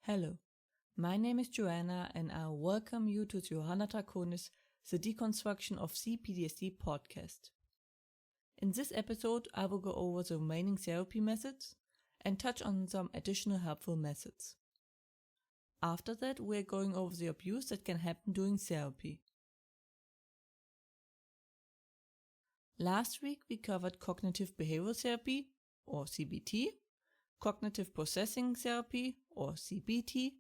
Hello, my name is Joanna and I welcome you to Johanna Draconis, the Deconstruction of C-PTSD podcast. In this episode, I will go over the remaining therapy methods and touch on some additional helpful methods. After that, we are going over the abuse that can happen during therapy. Last week, we covered cognitive behavioral therapy, or CBT, cognitive processing therapy, or CBT,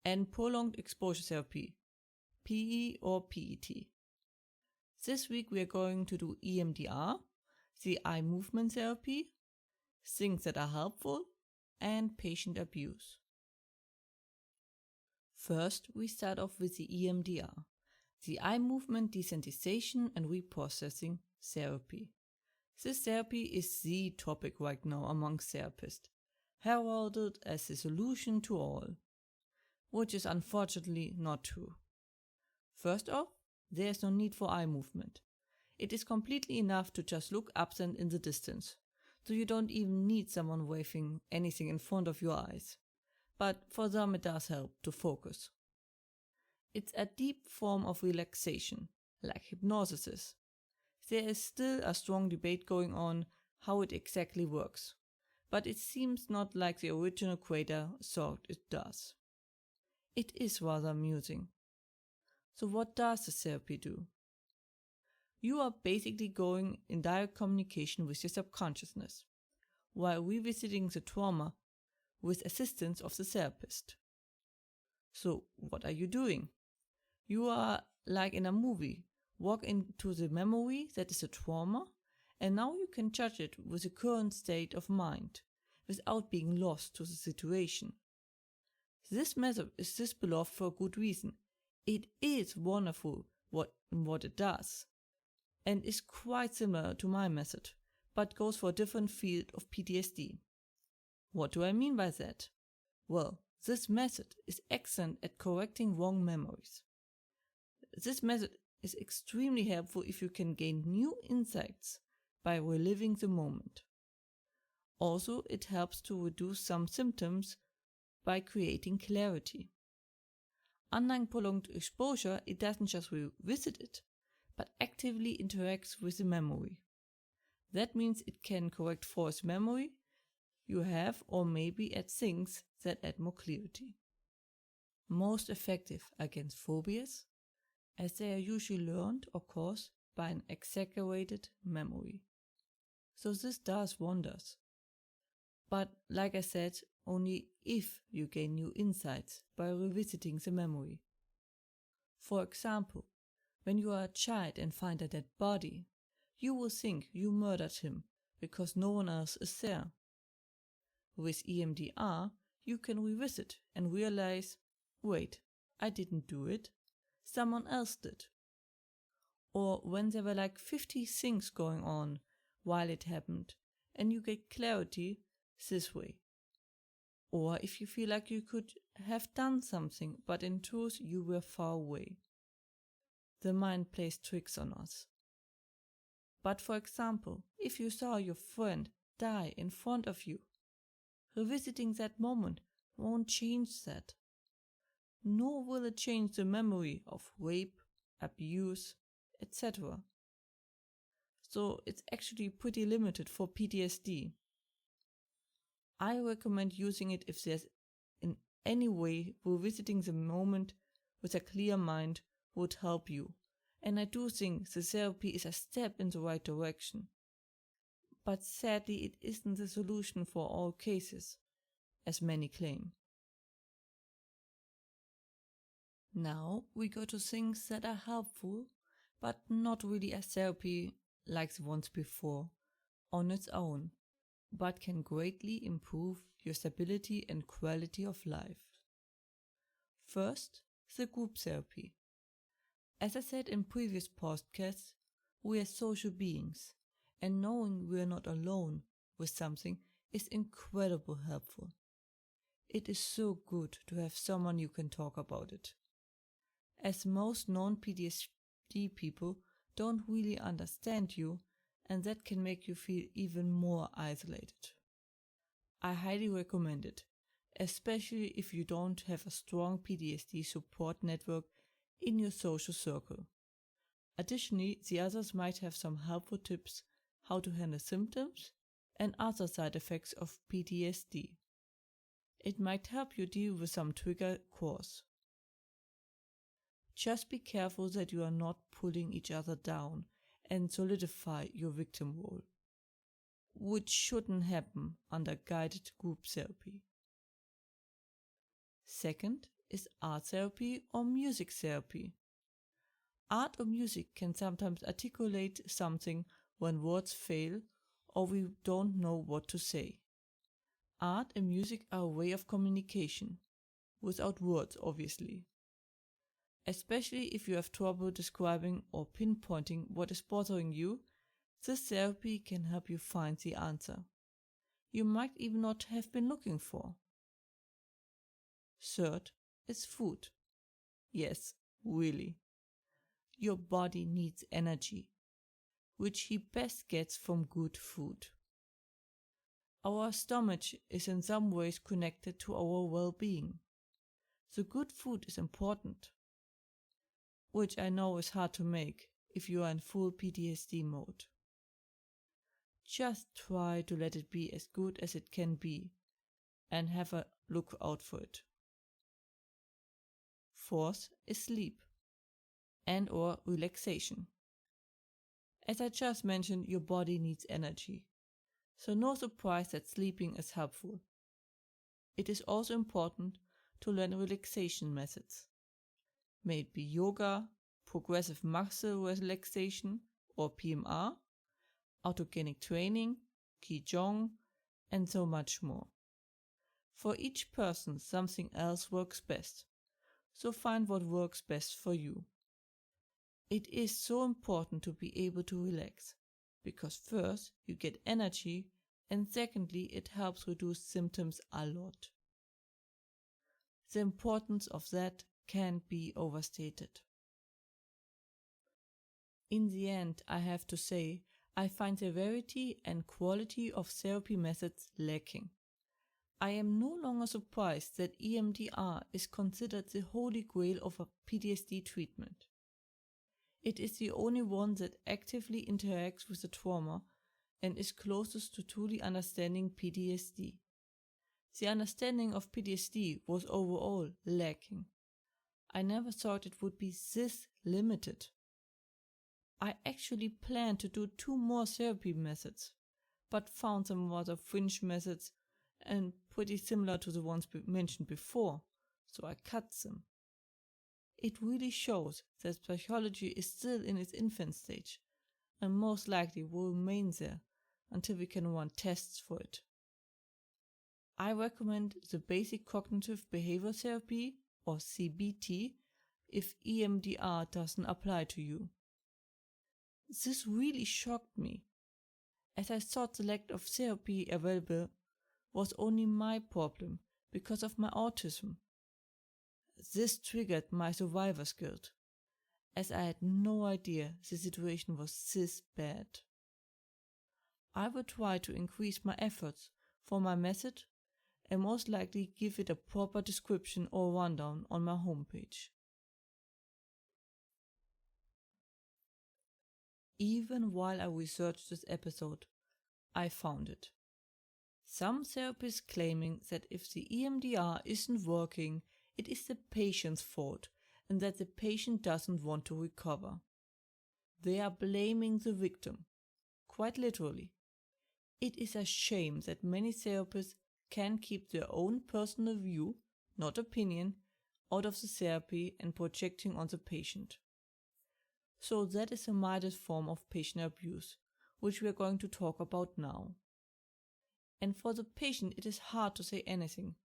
and prolonged exposure therapy, PE or PET. This week we are going to do EMDR, the eye movement therapy, things that are helpful, and patient abuse. First, we start off with the EMDR, the eye movement desensitization and reprocessing therapy. This therapy is the topic right now among therapists, heralded as the solution to all, which is unfortunately not true. First off, there is no need for eye movement. It is completely enough to just look absent in the distance, so you don't even need someone waving anything in front of your eyes. But for some it does help to focus. It's a deep form of relaxation, like hypnosis is. There is still a strong debate going on how it exactly works, but it seems not like the original creator thought it does. It is rather amusing. So what does the therapy do? You are basically going in direct communication with your subconsciousness, while revisiting the trauma with assistance of the therapist. So what are you doing? You are, like in a movie, walk into the memory that is a trauma, and now you can judge it with the current state of mind, without being lost to the situation. This method is beloved for a good reason. It is wonderful what it does, and is quite similar to my method, but goes for a different field of PTSD. What do I mean by that? Well, this method is excellent at correcting wrong memories. This method is extremely helpful if you can gain new insights by reliving the moment. Also, it helps to reduce some symptoms by creating clarity. Unlike prolonged exposure, it doesn't just revisit it, but actively interacts with the memory. That means it can correct false memory you have, or maybe add things that add more clarity. Most effective against phobias, as they are usually learned or caused by an exaggerated memory. So this does wonders. But like I said, only if you gain new insights by revisiting the memory. For example, when you are a child and find a dead body, you will think you murdered him because no one else is there. With EMDR, you can revisit and realize, wait, I didn't do it, someone else did. Or when there were like 50 things going on while it happened, and you get clarity this way. Or if you feel like you could have done something, but in truth you were far away. The mind plays tricks on us. But for example, if you saw your friend die in front of you, revisiting that moment won't change that. Nor will it change the memory of rape, abuse, etc. So it's actually pretty limited for PTSD. I recommend using it if there's in any way revisiting the moment with a clear mind would help you, and I do think the therapy is a step in the right direction. But sadly it isn't the solution for all cases, as many claim. Now we go to things that are helpful, but not really a therapy like the ones before, on its own, but can greatly improve your stability and quality of life. First, the group therapy. As I said in previous podcasts, we are social beings, and knowing we are not alone with something is incredibly helpful. It is so good to have someone you can talk about it, as most non-PTSD people don't really understand you, and that can make you feel even more isolated. I highly recommend it, especially if you don't have a strong PTSD support network in your social circle. Additionally, the others might have some helpful tips how to handle symptoms and other side effects of PTSD. It might help you deal with some trigger cores. Just be careful that you are not pulling each other down and solidify your victim role, which shouldn't happen under guided group therapy. Second is art therapy or music therapy. Art or music can sometimes articulate something when words fail or we don't know what to say. Art and music are a way of communication, without words obviously. Especially if you have trouble describing or pinpointing what is bothering you, this therapy can help you find the answer you might even not have been looking for. Third is food. Yes, really. Your body needs energy, which he best gets from good food. Our stomach is in some ways connected to our well-being, so good food is important, which I know is hard to make if you are in full PTSD mode. Just try to let it be as good as it can be and have a look out for it. Fourth is sleep and or relaxation. As I just mentioned, your body needs energy, so no surprise that sleeping is helpful. It is also important to learn relaxation methods. May it be yoga, progressive muscle relaxation or PMR, autogenic training, Qigong, and so much more. For each person, something else works best, so find what works best for you. It is so important to be able to relax, because first, you get energy, and secondly, it helps reduce symptoms a lot. The importance of that can't be overstated. In the end, I have to say, I find the variety and quality of therapy methods lacking. I am no longer surprised that EMDR is considered the holy grail of a PTSD treatment. It is the only one that actively interacts with the trauma and is closest to truly understanding PTSD. The understanding of PTSD was overall lacking. I never thought it would be this limited. I actually planned to do 2 more therapy methods, but found some rather fringe methods and pretty similar to the ones mentioned before, so I cut them. It really shows that psychology is still in its infant stage and most likely will remain there until we can run tests for it. I recommend the basic cognitive behavior therapy or CBT if EMDR doesn't apply to you. This really shocked me, as I thought the lack of therapy available was only my problem because of my autism. This triggered my survivor's guilt, as I had no idea the situation was this bad. I will try to increase my efforts for my method and most likely give it a proper description or rundown on my homepage. Even while I researched this episode, I found it. Some therapists claiming that if the EMDR isn't working, it is the patient's fault and that the patient doesn't want to recover. They are blaming the victim, quite literally. It is a shame that many therapists can keep their own personal view, not opinion, out of the therapy and projecting on the patient. So that is a mild form of patient abuse, which we are going to talk about now. And for the patient, it is hard to say anything,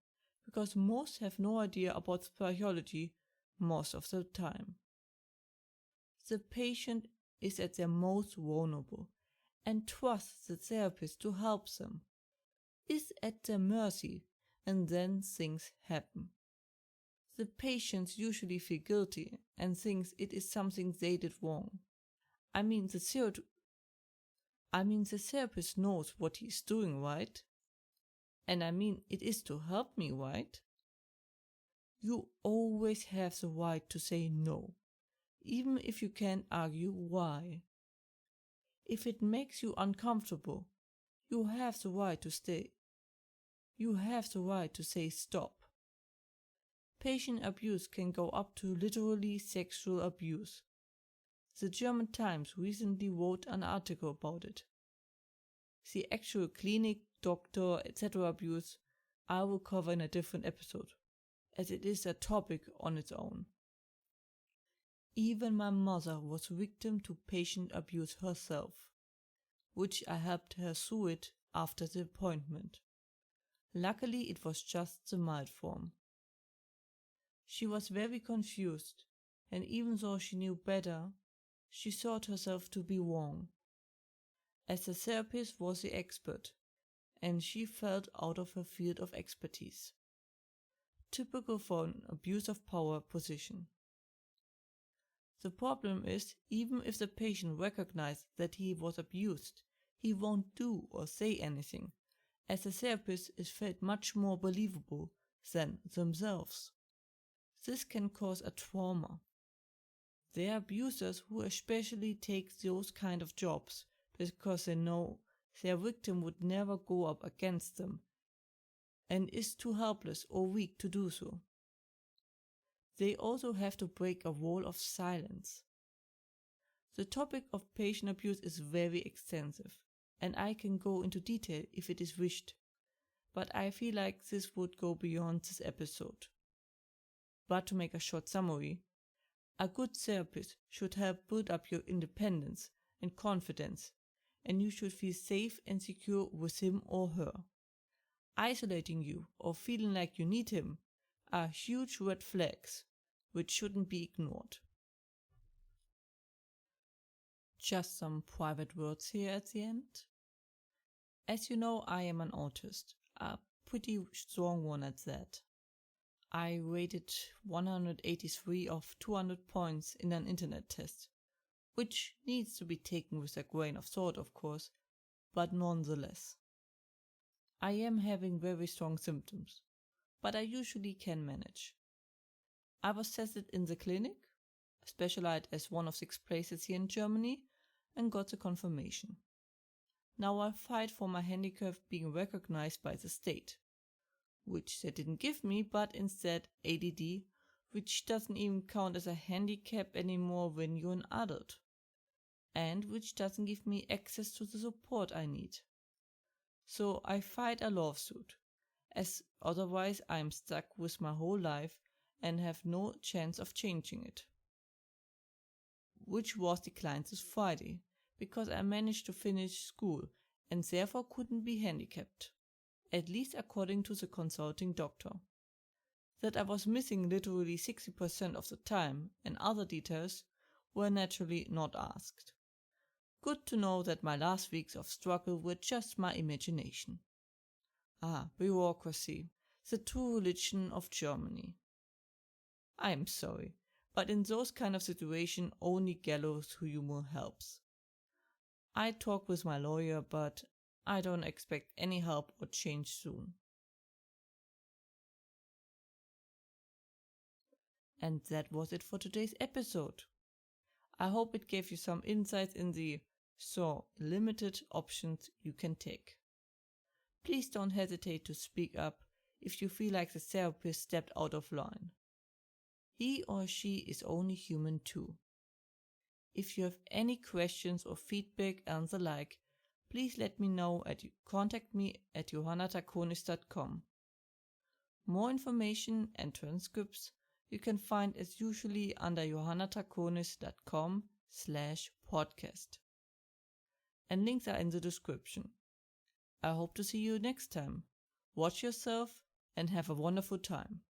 because most have no idea about psychology most of the time. The patient is at their most vulnerable and trusts the therapist to help them, is at their mercy, and then things happen. The patients usually feel guilty and thinks it is something they did wrong. I mean the therapist knows what he is doing, right? And I mean, it is to help me, right? You always have the right to say no, even if you can't argue why. If it makes you uncomfortable, you have the right to stay. You have the right to say stop. Patient abuse can go up to literally sexual abuse. The German Times recently wrote an article about it. The actual clinic, doctor, etc. abuse I will cover in a different episode, as it is a topic on its own. Even my mother was victim to patient abuse herself, which I helped her through it after the appointment. Luckily, it was just the mild form. She was very confused, and even though she knew better, she thought herself to be wrong. As the therapist was the expert, and she felt out of her field of expertise. Typical for an abuse of power position. The problem is, even if the patient recognized that he was abused, he won't do or say anything, as the therapist is felt much more believable than themselves. This can cause a trauma. There are abusers who especially take those kind of jobs because they know their victim would never go up against them and is too helpless or weak to do so. They also have to break a wall of silence. The topic of patient abuse is very extensive, and I can go into detail if it is wished, but I feel like this would go beyond this episode. But to make a short summary, a good therapist should help build up your independence and confidence, and you should feel safe and secure with him or her. Isolating you or feeling like you need him are huge red flags, which shouldn't be ignored. Just some private words here at the end. As you know, I am an autist, a pretty strong one at that. I rated 183 of 200 points in an internet test, which needs to be taken with a grain of salt, of course, but nonetheless. I am having very strong symptoms, but I usually can manage. I was tested in the clinic, specialized as one of 6 places here in Germany, and got the confirmation. Now I fight for my handicap being recognized by the state, which they didn't give me, but instead ADD, which doesn't even count as a handicap anymore when you're an adult, and which doesn't give me access to the support I need. So I fight a lawsuit, as otherwise I am stuck with my whole life and have no chance of changing it. Which was declined this Friday, because I managed to finish school and therefore couldn't be handicapped, at least according to the consulting doctor. That I was missing literally 60% of the time and other details were naturally not asked. Good to know that my last weeks of struggle were just my imagination. Bureaucracy, the true religion of Germany. I am sorry, but in those kind of situations only gallows humor helps. I talk with my lawyer, but I don't expect any help or change soon. And that was it for today's episode. I hope it gave you some insights in the limited options you can take. Please don't hesitate to speak up if you feel like the therapist stepped out of line. He or she is only human too. If you have any questions or feedback and the like, please let me know at contactme@johannatakonis.com. More information and transcripts you can find as usually under johannatakonis.com/podcast. And links are in the description. I hope to see you next time. Watch yourself and have a wonderful time.